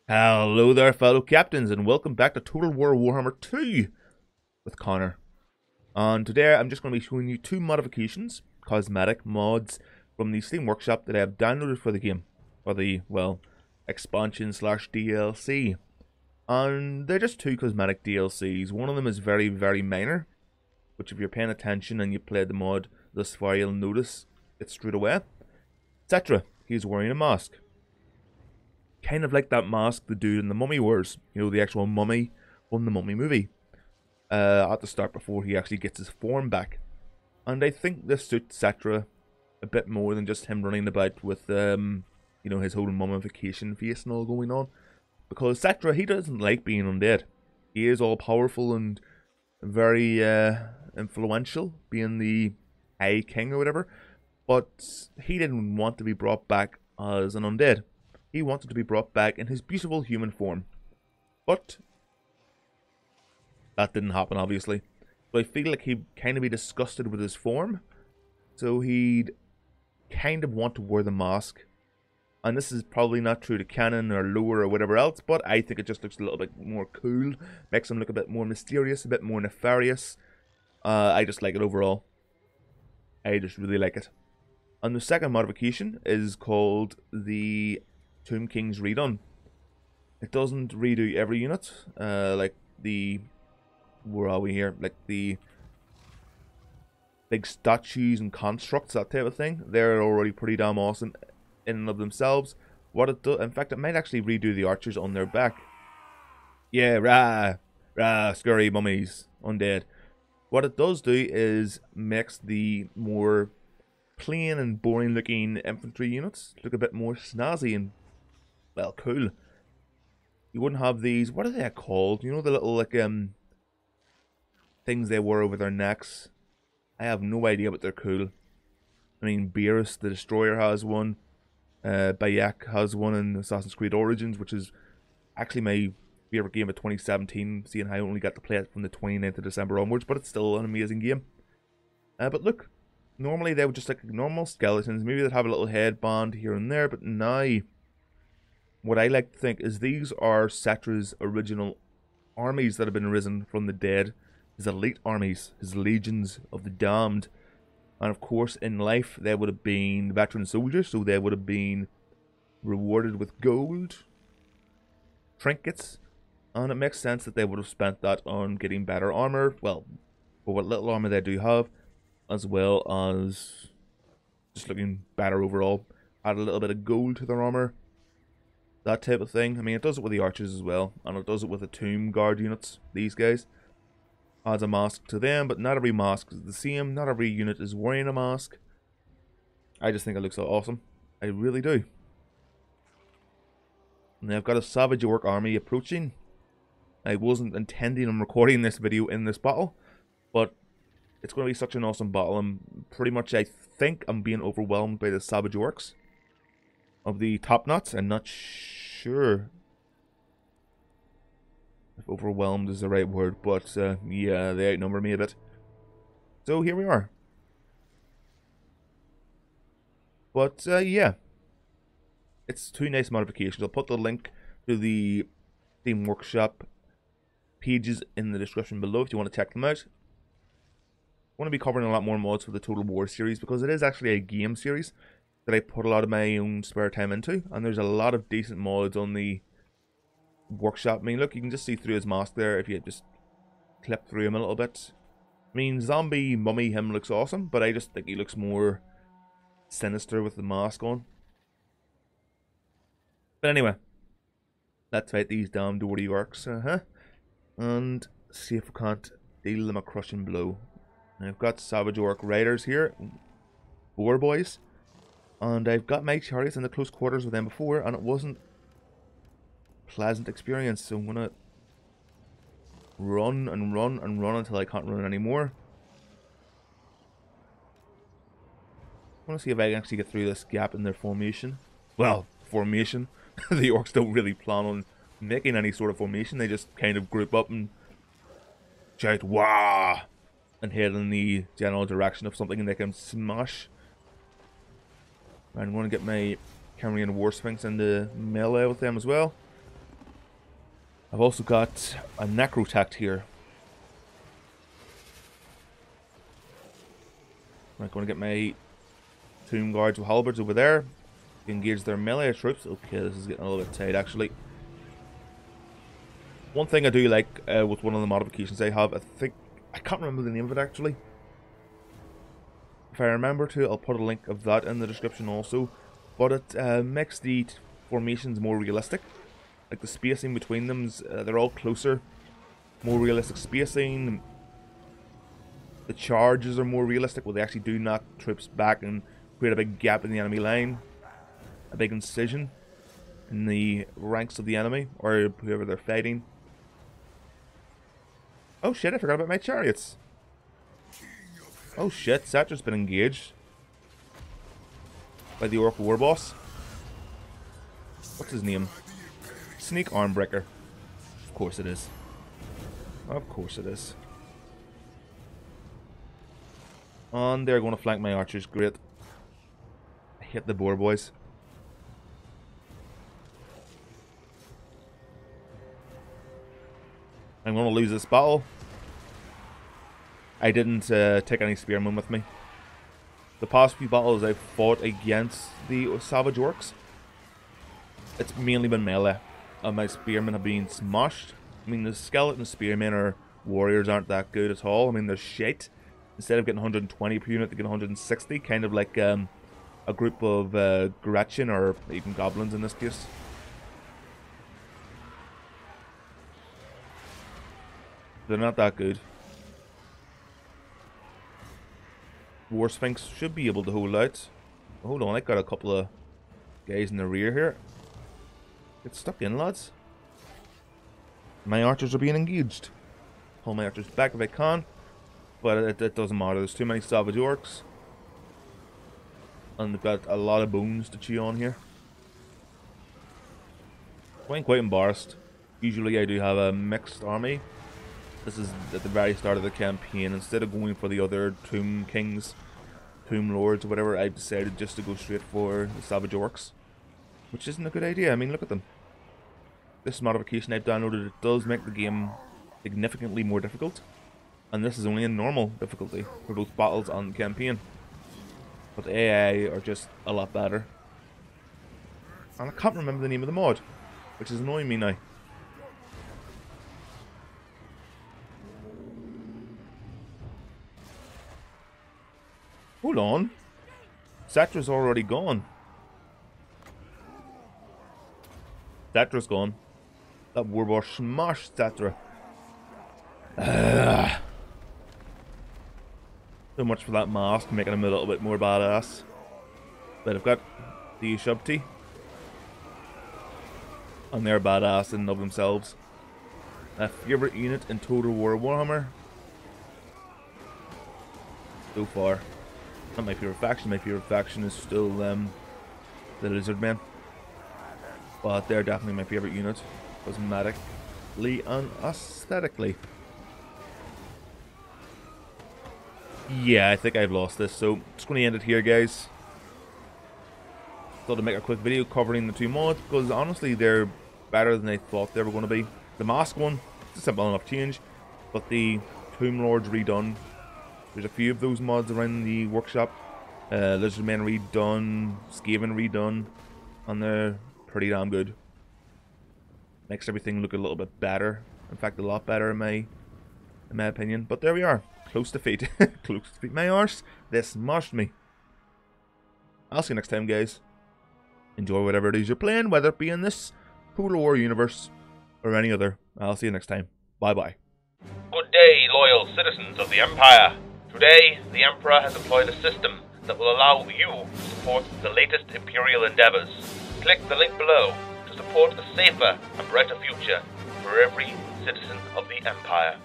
Hello there, fellow captains, and welcome back to Total War Warhammer 2 with Connor. And today I'm just going to be showing you two modifications, cosmetic mods, from the Steam Workshop that I have downloaded for the game. For the, well, expansion slash DLC. And they're just two cosmetic DLCs. One of them is very, very minor, which if you're paying attention and you played the mod thus far, you'll notice it straight away. Etc. He's wearing a mask. Kind of like that mask the dude in the Mummy wears. You know, the actual mummy from the Mummy movie. At the start before he actually gets his form back. And I think this suits Cetra a bit more than just him running about with, you know, his whole mummification face and all going on. Because Cetra, he doesn't like being undead. He is all powerful and very influential, being the High King or whatever. But he didn't want to be brought back as an undead. He wanted to be brought back in his beautiful human form. But that didn't happen, obviously. So I feel like he'd kind of be disgusted with his form. So he'd kind of want to wear the mask. And this is probably not true to canon or lore or whatever else, but I think it just looks a little bit more cool. Makes him look a bit more mysterious, a bit more nefarious. I just like it overall. I just really like it. And the second modification is called the Tomb King's Redone. It doesn't redo every unit, like the, where are we here, like the big statues and constructs, that type of thing. They're already pretty damn awesome in and of themselves. What it does, in fact, it might actually redo the archers on their back. Yeah, scurry mummies, undead. What it does do is makes the more plain and boring looking infantry units look a bit more snazzy and, well, cool. You wouldn't have these, what are they called? You know, the little, like, things they wear over their necks? I have no idea, but they're cool. I mean, Beerus the Destroyer has one. Bayek has one in Assassin's Creed Origins, which is actually my favourite game of 2017, seeing how I only got to play it from the 29th of December onwards, but it's still an amazing game. But look, normally they would just like normal skeletons, maybe they'd have a little headband here and there, but now what I like to think is these are Cetra's original armies that have been risen from the dead, his elite armies, his legions of the damned. And of course in life they would have been veteran soldiers, so they would have been rewarded with gold, trinkets, and it makes sense that they would have spent that on getting better armor, well, for what little armor they do have, as well as just looking better overall. Add a little bit of gold to their armor, that type of thing. I mean, it does it with the archers as well, and it does it with the tomb guard units, these guys. Adds a mask to them, but not every mask is the same, not every unit is wearing a mask. I just think it looks so awesome. I really do. And I've got a Savage Orc army approaching. I wasn't intending on recording this video in this battle, but it's going to be such an awesome battle. I think I'm being overwhelmed by the Savage Orcs of the Top Knots. I'm not sure if overwhelmed is the right word, but yeah, they outnumber me a bit. So here we are. But yeah, it's two nice modifications. I'll put the link to the Steam Workshop pages in the description below if you want to check them out. I want to be covering a lot more mods for the Total War series because it is actually a game series that I put a lot of my own spare time into, and there's a lot of decent mods on the Workshop. I mean, look, you can just see through his mask there if you just clip through him a little bit. I mean, zombie mummy him looks awesome, but I just think he looks more sinister with the mask on. But anyway, let's fight these damn dirty orcs, and see if we can't deal them a crushing blow. And I've got Savage Orc Riders here, 4 boys, and I've got my chariots in the close quarters with them before, and it wasn't pleasant experience, so I'm gonna run and run and run until I can't run anymore. I want to see if I can actually get through this gap in their formation. Well, formation. The orcs don't really plan on making any sort of formation, they just kind of group up and shout "Wah!" and head in the general direction of something and they can smash. I'm going to get my Cambrian War Sphinx into melee with them as well. I've also got a necrotact here. I'm going to get my tomb guards with halberds over there. Engage their melee troops. Okay, this is getting a little bit tight actually. One thing I do like with one of the modifications I have, I can't remember the name of it actually. If I remember to, I'll put a link of that in the description also. But it makes the formations more realistic. Like the spacing between them, they're all closer. More realistic spacing. The charges are more realistic, where they actually do knock troops back and create a big gap in the enemy line. A big incision in the ranks of the enemy, or whoever they're fighting. Oh shit, I forgot about my chariots. Oh shit, Satra's been engaged by the Orc War Boss. What's his name? Sneak Armbreaker. Of course it is. Of course it is. And they're going to flank my archers. Great. I hit the boar boys. I'm going to lose this battle. I didn't take any spearmen with me. The past few battles I've fought against the Savage Orcs, it's mainly been melee. And my spearmen have been smashed. I mean, the skeleton spearmen or warriors aren't that good at all. I mean, they're shit. Instead of getting 120 per unit, they get 160. Kind of like a group of Gretchen or even goblins in this case. They're not that good. War Sphinx should be able to hold out. Hold on, I got a couple of guys in the rear here. Get stuck in, lads. My archers are being engaged. Pull my archers back if I can. But it doesn't matter. There's too many Savage Orcs. And they've got a lot of bones to chew on here. I'm quite embarrassed. Usually I do have a mixed army. This is at the very start of the campaign. Instead of going for the other Tomb Kings, Tomb Lords or whatever, I've decided just to go straight for the Savage Orcs. Which isn't a good idea. I mean, look at them. This modification I've downloaded, it does make the game significantly more difficult. And this is only in normal difficulty for both battles and the campaign. But the AI are just a lot better. And I can't remember the name of the mod, which is annoying me now. Hold on. Satra's already gone. Satra's gone. That warboss smashed Satra. So much for that mask, making him a little bit more badass. But I've got the Shubti. And they're badass in and of themselves. A favourite unit in Total War Warhammer. So far. Not my favourite faction. My favourite faction is still the Lizard Men. But they're definitely my favourite unit. Cosmetically and aesthetically. Yeah, I think I've lost this, so just going to end it here, guys. Thought I'd make a quick video covering the two mods, because honestly they're better than I thought they were going to be. The mask one, it's a simple enough change, but the Tomb Lords redone. There's a few of those mods around the workshop. Lizard Men redone, Skaven redone, and they're pretty damn good. Makes everything look a little bit better. In fact, a lot better in my opinion. But there we are. Close to fate. Close to fate. My arse. They smashed me. I'll see you next time, guys. Enjoy whatever it is you're playing, whether it be in this Total War universe or any other. I'll see you next time. Bye-bye. Good day, loyal citizens of the Empire. Today, the Emperor has employed a system that will allow you to support the latest Imperial endeavors. Click the link below to support a safer and brighter future for every citizen of the Empire.